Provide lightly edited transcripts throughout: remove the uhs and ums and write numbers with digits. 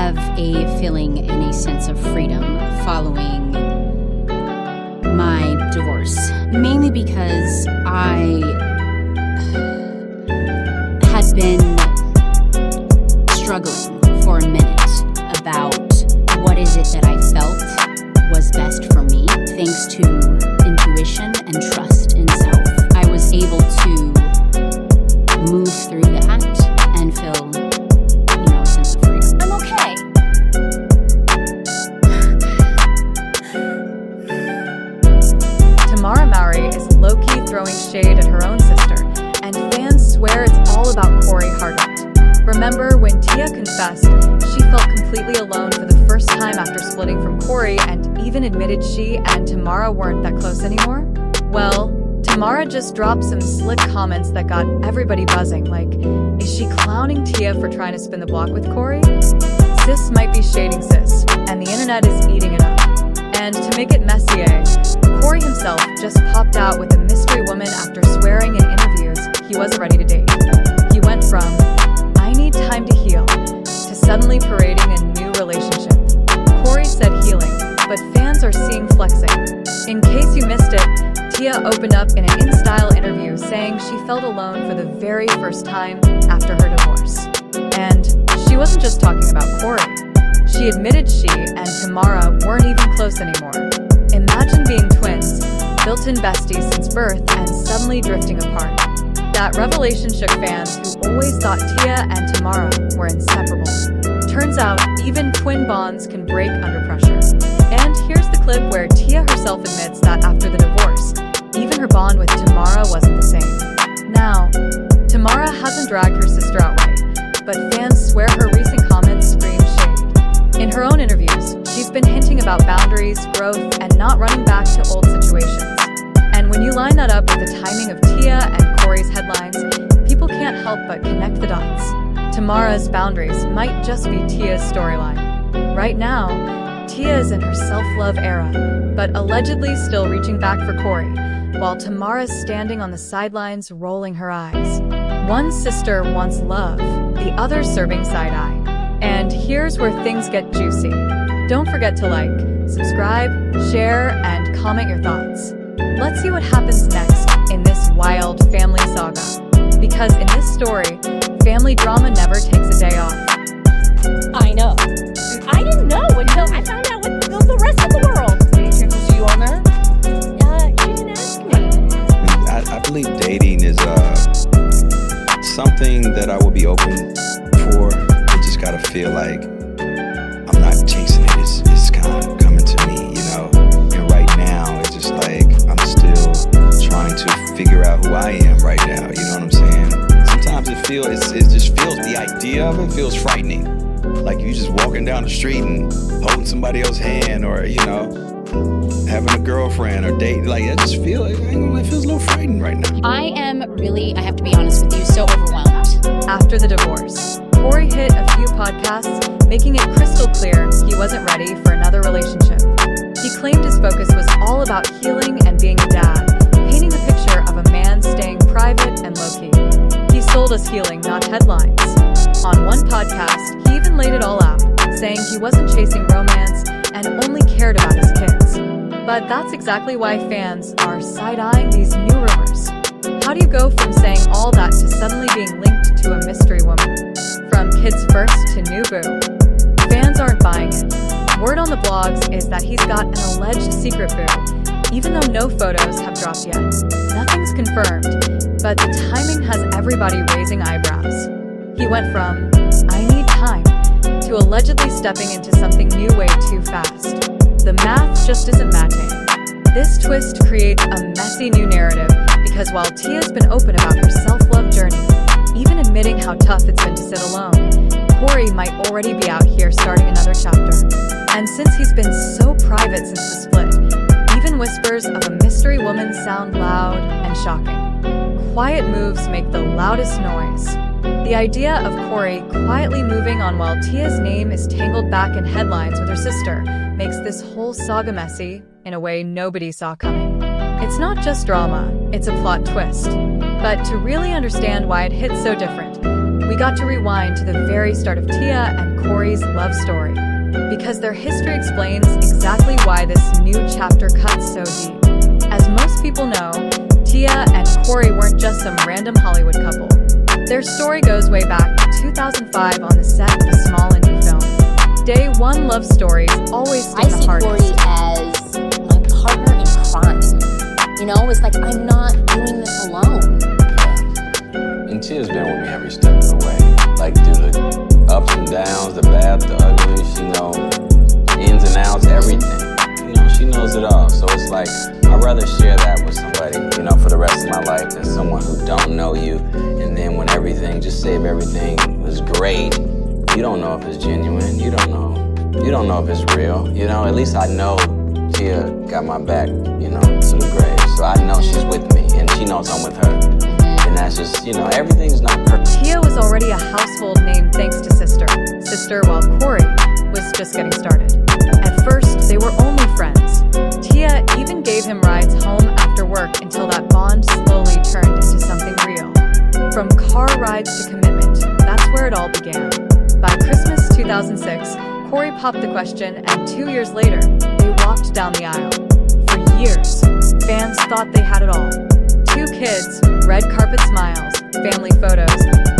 have a feeling and a sense of freedom following my divorce, mainly because I had been struggling for a minute about what is it that I felt was best for me. Thanks to intuition and trust in self, I was able to move through that and feel, a sense of freedom. I'm okay. Tamera Mowry is low-key throwing shade at her own sister, and fans swear it's all about Cory Hartnett. Remember when Tia confessed she felt completely alone for the first time after splitting from Cory and even admitted she and Tamera weren't that close anymore? Well, Tamera just dropped some slick comments that got everybody buzzing, like, is she clowning Tia for trying to spin the block with Cory? Sis might be shading sis, and the internet is eating it up. And to make it messier, Cory himself just popped out with a mystery woman after swearing in interviews he wasn't ready to date. He went from, I need time to heal, to suddenly parading a new relationship. Cory said healing, but fans are seeing flexing. In case you missed it, Tia opened up in an in-style interview saying she felt alone for the very first time after her divorce. And she wasn't just talking about Cory. She admitted she and Tamera weren't even close anymore. Imagine being twins, built-in besties since birth, and suddenly drifting apart. That revelation shook fans who always thought Tia and Tamera were inseparable. Turns out, even twin bonds can break under pressure. And here's the clip where Tia herself admits that after the divorce, even her bond with Tamera wasn't the same. Now, Tamera hasn't dragged her sister outright, but fans swear her recent comments scream shade. In her own interviews, she's been hinting about boundaries, growth, and not running back to old situations. And when you line that up with the timing of Tia and Cory's headlines, people can't help but connect the dots. Tamera's boundaries might just be Tia's storyline. Right now, Tia is in her self-love era, but allegedly still reaching back for Cory, while Tamera's standing on the sidelines rolling her eyes. One sister wants love, the other serving side-eye. And here's where things get juicy. Don't forget to like, subscribe, share, and comment your thoughts. Let's see what happens next in this wild family saga. Because in this story, family drama never takes a day off. I know. I didn't know until I found out with the rest of the world. Did she see you on there? She didn't ask me. I believe dating is something that I would be open for. I just gotta feel like I'm not chasing it. It's kind of coming to me, And right now, it's just like I'm still trying to figure out who I am right now. You know what I'm saying? Sometimes it just feels, the idea of it feels frightening. Like you just walking down the street and holding somebody else's hand, or having a girlfriend or date. Like it feels a little frightening right now. I am really, I have to be honest with you, so overwhelmed. After the divorce, Cory hit a few podcasts, making it crystal clear he wasn't ready for another relationship. He claimed his focus was all about healing and being a dad, painting the picture of a man staying private and low-key. He sold us healing, not headlines. On one podcast, he even laid it all out, saying he wasn't chasing romance and only cared about his kids. But that's exactly why fans are side-eyeing these new rumors. How do you go from saying all that to suddenly being linked to a mystery woman? From kids first to new boo. Fans aren't buying it. Word on the blogs is that he's got an alleged secret boo, even though no photos have dropped yet. Nothing's confirmed, but the timing has everybody raising eyebrows. He went from, I need time, to allegedly stepping into something new way too fast. The math just isn't matching. This twist creates a messy new narrative because while Tia's been open about her self-love journey, even admitting how tough it's been to sit alone, Cory might already be out here starting another chapter. And since he's been so private since the split, even whispers of a mystery woman sound loud and shocking. Quiet moves make the loudest noise. The idea of Cory quietly moving on while Tia's name is tangled back in headlines with her sister makes this whole saga messy in a way nobody saw coming. It's not just drama, it's a plot twist. But to really understand why it hits so different, we we got to rewind to the very start of Tia and Cory's love story, because their history explains exactly why this new chapter cuts so deep. As most people know, Tia and Cory weren't just some random Hollywood couple. Their story goes way back to 2005 on the set of a small indie film. Day one love stories always sting the hardest. I see Cory as my partner in crime. You know, it's like I'm not doing this alone. And Tia's been with me every step of the way. Like through the ups and downs, the bad, the ugly, she knows ins and outs, everything. You know, she knows it all. So it's like, I'd rather share that with somebody, you know, for the rest of my life than someone who don't know you. And then when everything, just say if everything was great, you don't know if it's genuine. You don't know if it's real. You know, at least I know Tia got my back, you know, to the grave. So I know she's with me and she knows I'm with her. And that's just, you know, everything's not perfect. Tia was already a household name thanks to Sister, while Cory was just getting started. At first, they were only friends. Tia even gave him rides home after work until that bond slowly turned into something real. From car rides to commitment, that's where it all began. By Christmas 2006, Cory popped the question, and 2 years later, they walked down the aisle. For years, fans thought they had it all. 2 kids, red carpet smiles, family photos,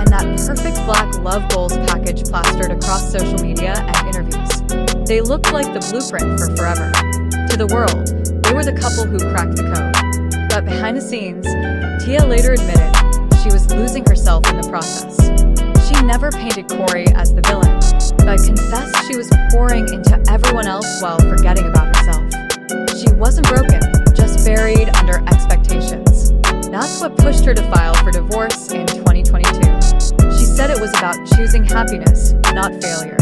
and that perfect black love goals package plastered across social media and interviews. They looked like the blueprint for forever. To the world, they were the couple who cracked the code. But behind the scenes, Tia later admitted she was losing herself in the process. She never painted Cory as the villain, but confessed she was pouring into everyone else while forgetting about herself. She wasn't broken, just buried under expectations. That's what pushed her to file for divorce in 2022. She said it was about choosing happiness, not failure.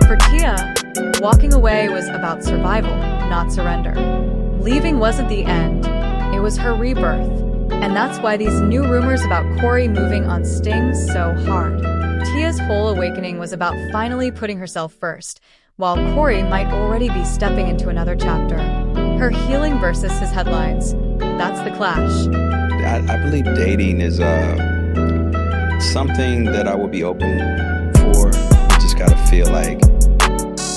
For Tia, walking away was about survival, not surrender. Leaving wasn't the end, it was her rebirth. And that's why these new rumors about Cory moving on sting so hard. Tia's whole awakening was about finally putting herself first, while Cory might already be stepping into another chapter. Her healing versus his headlines. That's the clash. I believe dating is something that I would be open for. You just gotta feel like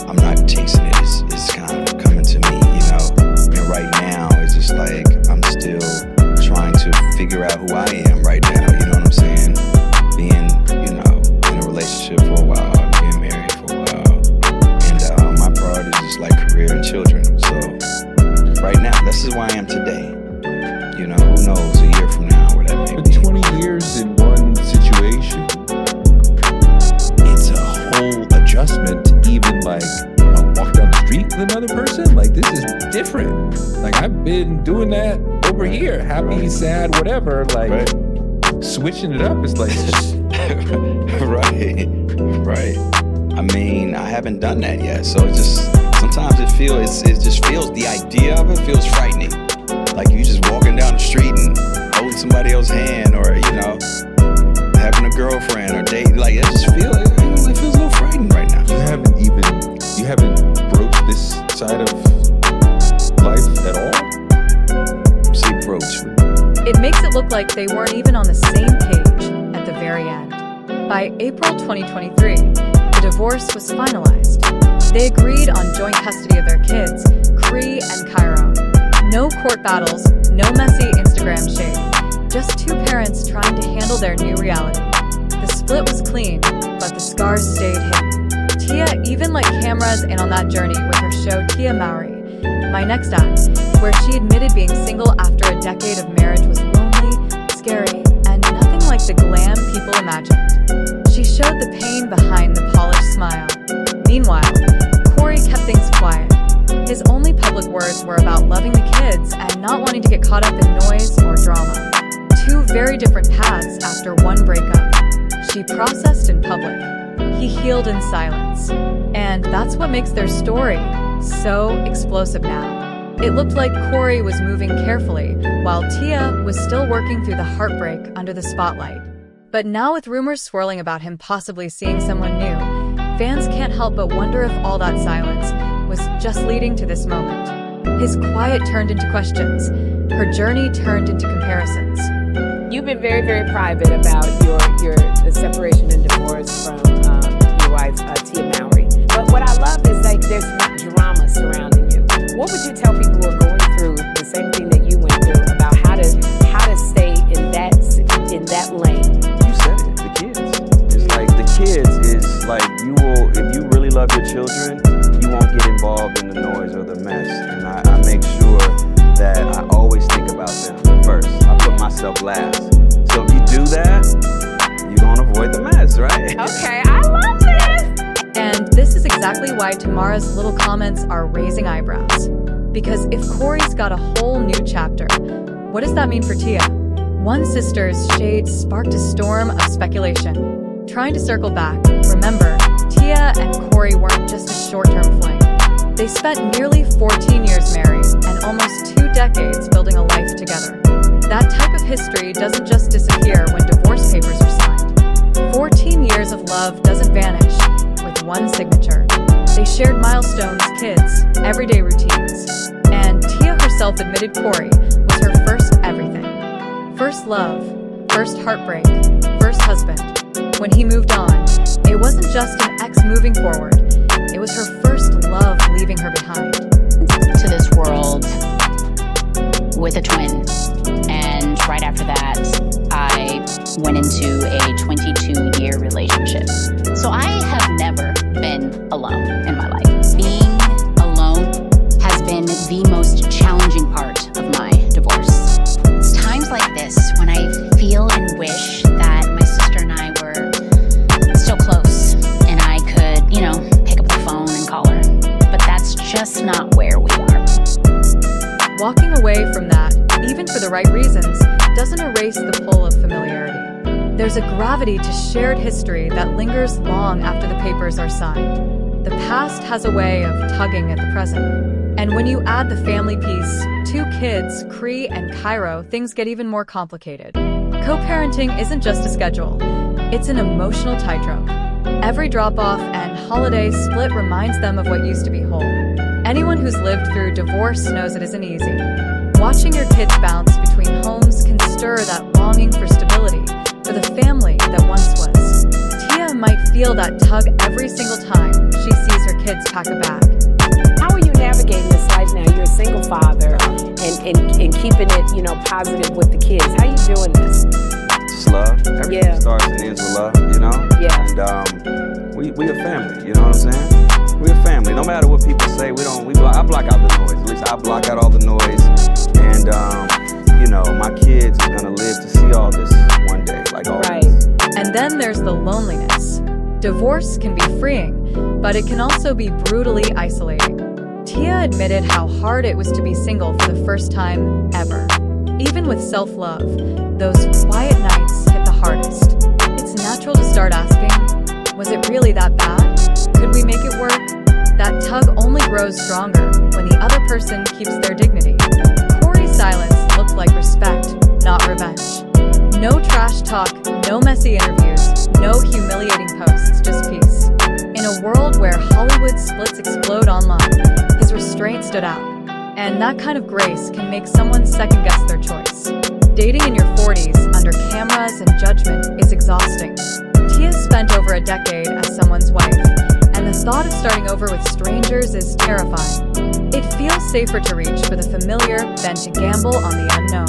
I'm not chasing it. It's kind of coming to me, you know. And right now, it's just like I'm still trying to figure out who I am right now. You know what I'm saying? Being, you know, in a relationship for a while, being married for a while, and my priority is just like career and children. So right now, this is where I am today. You know, who knows, a year from now, whatever. But 20 years in one situation, it's a whole adjustment to even like walk down the street with another person. Like, this is different. Like, I've been doing that over here, happy, sad, whatever. Like, switching it up is like right. I mean, I haven't done that yet, so it just sometimes it just feels the idea of it feels frightening. Like you just walking down the street and holding somebody else's hand, or you know, having a girlfriend or dating. Like it feels a little frightening right now. You haven't broached this side of life at all? See, broach. It makes it look like they weren't even on the same page at the very end. By April 2023, the divorce was finalized. They agreed on joint custody of their kids, Cree and Cairo. No court battles, no messy Instagram shade. Just 2 parents trying to handle their new reality. The split was clean, but the scars stayed hidden. Tia even let cameras in on that journey with her show Tia Mowry, My Next Act, where she admitted being single after a decade of marriage was lonely, scary, and nothing like the glam people imagined. She showed the pain behind the polished smile. Meanwhile, Cory kept things quiet. His only public words were about loving the kids and not wanting to get caught up in noise or drama. 2 very different paths after one breakup. She processed in public. He healed in silence. And that's what makes their story so explosive now. It looked like Cory was moving carefully, while Tia was still working through the heartbreak under the spotlight. But now with rumors swirling about him possibly seeing someone new, fans can't help but wonder if all that silence was just leading to this moment. His quiet turned into questions. Her journey turned into comparisons. You've been very, very private about your separation and divorce from your wife, Tia Mowry. But what I love is like there's drama surrounding you. What would you tell people who are going through the same thing that you went through about how to stay in that lane? You said it, the kids. It's like the kids is like you will, if you really love your children, you won't get involved in the noise or the mess. And I make sure that I always think about them first. I put myself last. So if you do that, you're gonna avoid the mess, right? Okay, I love this. And this is exactly why Tamera's little comments are raising eyebrows. Because if Cory's got a whole new chapter, what does that mean for Tia? One sister's shade sparked a storm of speculation. Trying to circle back, remember, Tia and Cory weren't just a short-term fling. They spent nearly 14 years married and almost 2 decades building a life together. That type of history doesn't just disappear when divorce papers are signed. 14 years of love doesn't vanish with one signature. They shared milestones, kids, everyday routines. And Tia herself admitted Cory was her first everything. First love, first heartbreak, first husband. When he moved on, it wasn't just an ex moving forward. It was her first love leaving her behind. To this world with a twin. And right after that, I went into a 22-year relationship. So I have never been alone in my life. Being alone has been the most challenging part of my divorce. It's times like this when I feel and wish that my sister and I were still close and I could, pick up the phone and call her. But that's just not where we are. Walking away from that, even for the right reasons, doesn't erase the pull of familiarity. There's a gravity to shared history that lingers long after the papers are signed. The past has a way of tugging at the present. And when you add the family piece, 2 kids, Cree and Cairo, things get even more complicated. Co-parenting isn't just a schedule. It's an emotional tightrope. Every drop-off and holiday split reminds them of what used to be whole. Anyone who's lived through divorce knows it isn't easy. Watching your kids bounce between homes can stir that longing for stability, for the family that once was. Tia might feel that tug every single time she sees her kids pack a bag. How are you navigating this life now? You're a single father and keeping it, positive with the kids. How are you doing this? Just love. Everything starts and ends with love, Yeah. And we a family, you know what I'm saying? We're a family. No matter what people say, I block out the noise. At least I block out all the noise. And my kids is gonna live to see all this one day, like always. Right. And then there's the loneliness. Divorce can be freeing, but it can also be brutally isolating. Tia admitted how hard it was to be single for the first time ever. Even with self-love, those quiet nights hit the hardest. It's natural to start asking, was it really that bad? Could we make it work? That tug only grows stronger when the other person keeps their dignity. Cory's silence looked like respect, not revenge. No trash talk, no messy interviews, no humiliating posts, just peace. In a world where Hollywood splits explode online, his restraint stood out. And that kind of grace can make someone second-guess their choice. Dating in your 40s under cameras and judgment is exhausting. Tia spent over a decade as someone's wife, and the thought of starting over with strangers is terrifying. It feels safer to reach for the familiar than to gamble on the unknown.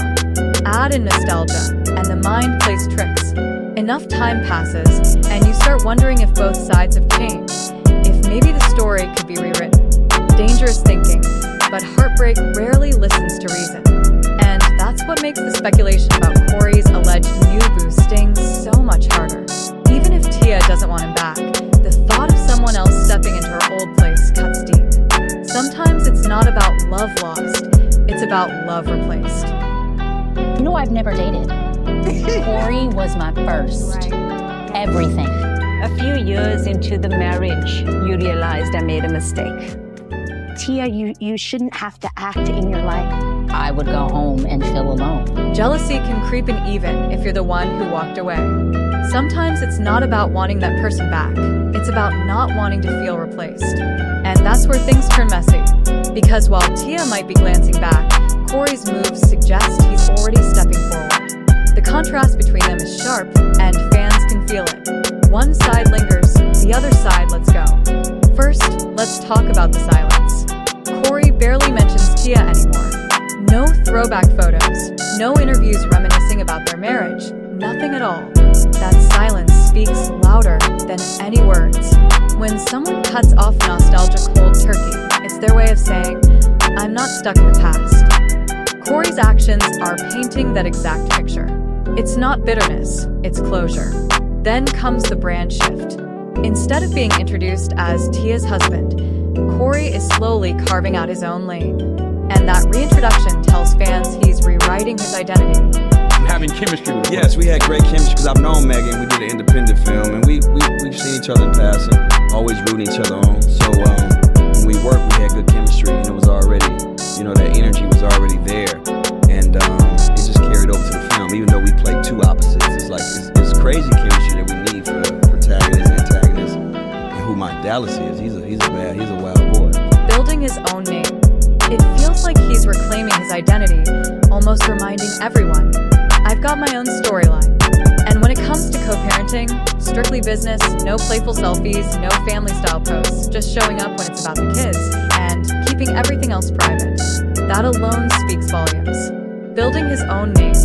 Add in nostalgia, and the mind plays tricks. Enough time passes, and you start wondering if both sides have changed, if maybe the story could be rewritten. Dangerous thinking, but heartbreak rarely listens to reason. And that's what makes the speculation about Cory's alleged new boo sting so much harder. Even if Tia doesn't want him back, the thought of someone else stepping into her old place cuts deep. Sometimes it's not about love lost, it's about love replaced. I've never dated. Cory was my first. Right. Everything. A few years into the marriage, you realized I made a mistake. Tia, you shouldn't have to act in your life. I would go home and feel alone. Jealousy can creep in even if you're the one who walked away. Sometimes it's not about wanting that person back. It's about not wanting to feel replaced. And that's where things turn messy. Because while Tia might be glancing back, Cory's moves suggest he's already stepping forward. The contrast between them is sharp, and fans can feel it. One side lingers, the other side lets go. First, let's talk about the silence. Cory barely mentions Tia anymore. No throwback photos, no interviews reminiscing about their marriage, nothing at all. That silence speaks louder than any words. When someone cuts off nostalgia cold turkey, it's their way of saying, I'm not stuck in the past. Cory's actions are painting that exact picture. It's not bitterness, it's closure. Then comes the brand shift. Instead of being introduced as Tia's husband, Cory is slowly carving out his own lane. And that reintroduction tells fans he's rewriting his identity. Having chemistry with her. Yes, we had great chemistry because I've known Megan. We did an independent film, and we've seen each other in passing, always rooting each other on. So when we worked, we had good chemistry, and it was already, that energy was already there, and it just carried over to the film. Even though we played two opposites, it's crazy chemistry that we need for protagonist and antagonist. And who Mike Dallas is, he's a wild boy. Building his own name. It feels like he's reclaiming his identity, almost reminding everyone, I've got my own storyline. And when it comes to co-parenting, strictly business, no playful selfies, no family-style posts, just showing up when it's about the kids, and keeping everything else private. That alone speaks volumes. Building his own name.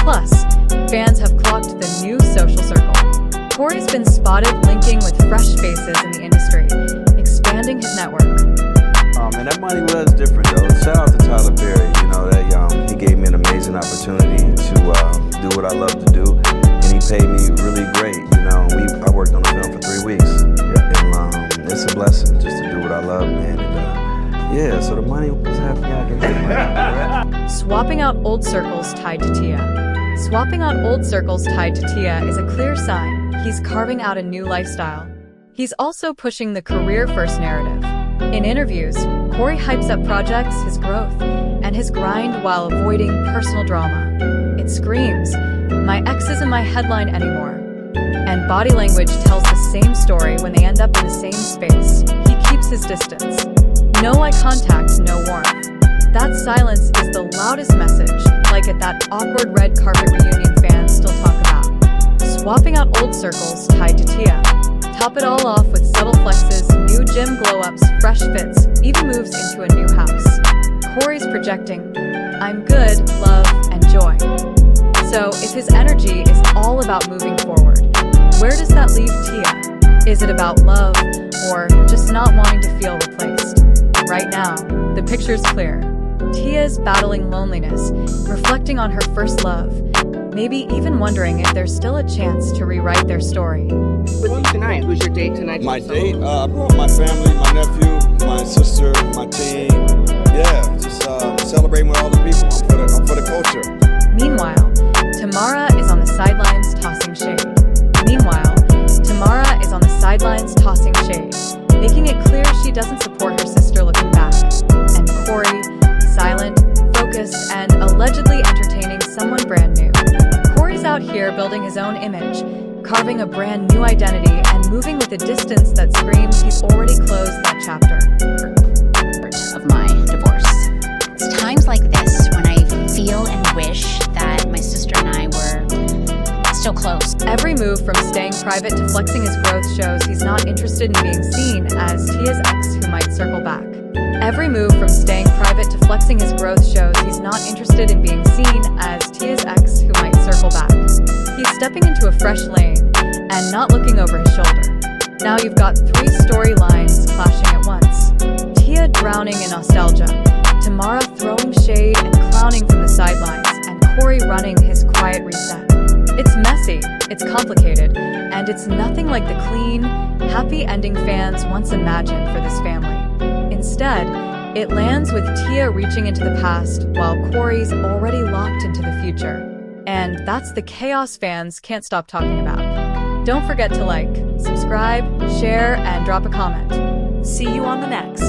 Plus, fans have clocked the new social circle. Cory's been spotted linking with fresh faces in the industry, expanding his network. And that money was different though. Shout out to Tyler Perry, that he gave me an amazing opportunity to do what I love to do, and he paid me really great. I worked on the film for 3 weeks, and it's a blessing just to do what I love, man. And so the money was happening. I can get money. Swapping out old circles tied to Tia. Swapping out old circles tied to Tia is a clear sign he's carving out a new lifestyle. He's also pushing the career-first narrative. In interviews, Cory hypes up projects, his growth, and his grind while avoiding personal drama. It screams, my ex isn't my headline anymore. And body language tells the same story when they end up in the same space. He keeps his distance. No eye contact, no warmth. That silence is the loudest message, like at that awkward red carpet reunion fans still talk about. Swapping out old circles tied to Tia. Top it all off with subtle flexes, new gym glow-ups, fresh fits, even moves into a new house. Cory's projecting, I'm good, love, and joy. So if his energy is all about moving forward, where does that leave Tia? Is it about love, or just not wanting to feel replaced? Right now, the picture's clear. Tia's battling loneliness, reflecting on her first love, maybe even wondering if there's still a chance to rewrite their story. With you tonight, who's your date tonight? My date? I brought my family, my nephew, my sister, my team. Yeah, just celebrating with all the people. I'm for the culture. Meanwhile, Tamera is on the sidelines tossing shade. Making it clear she doesn't support her sister looking back. And Cory, silent, focused, and allegedly entertaining someone brand new. Cory's out here building his own image, carving a brand new identity, and moving with a distance that screams he's already closed that chapter. Of my divorce. It's times like this when I feel and wish that my sister and I were still close. Every move from staying private to flexing his growth shows he's not interested in being seen as Tia's ex who might circle back. Every move from staying private to flexing his growth shows he's not interested in being seen as Tia's ex who might circle back. He's stepping into a fresh lane and not looking over his shoulder. Now you've got three storylines clashing at once. Tia drowning in nostalgia, Tamera throwing shade and clowning from the sidelines, and Cory running his quiet reset. It's messy, it's complicated, and it's nothing like the clean, happy ending fans once imagined for this family. Instead, it lands with Tia reaching into the past while Cory's already locked into the future. And that's the chaos fans can't stop talking about. Don't forget to like, subscribe, share, and drop a comment. See you on the next.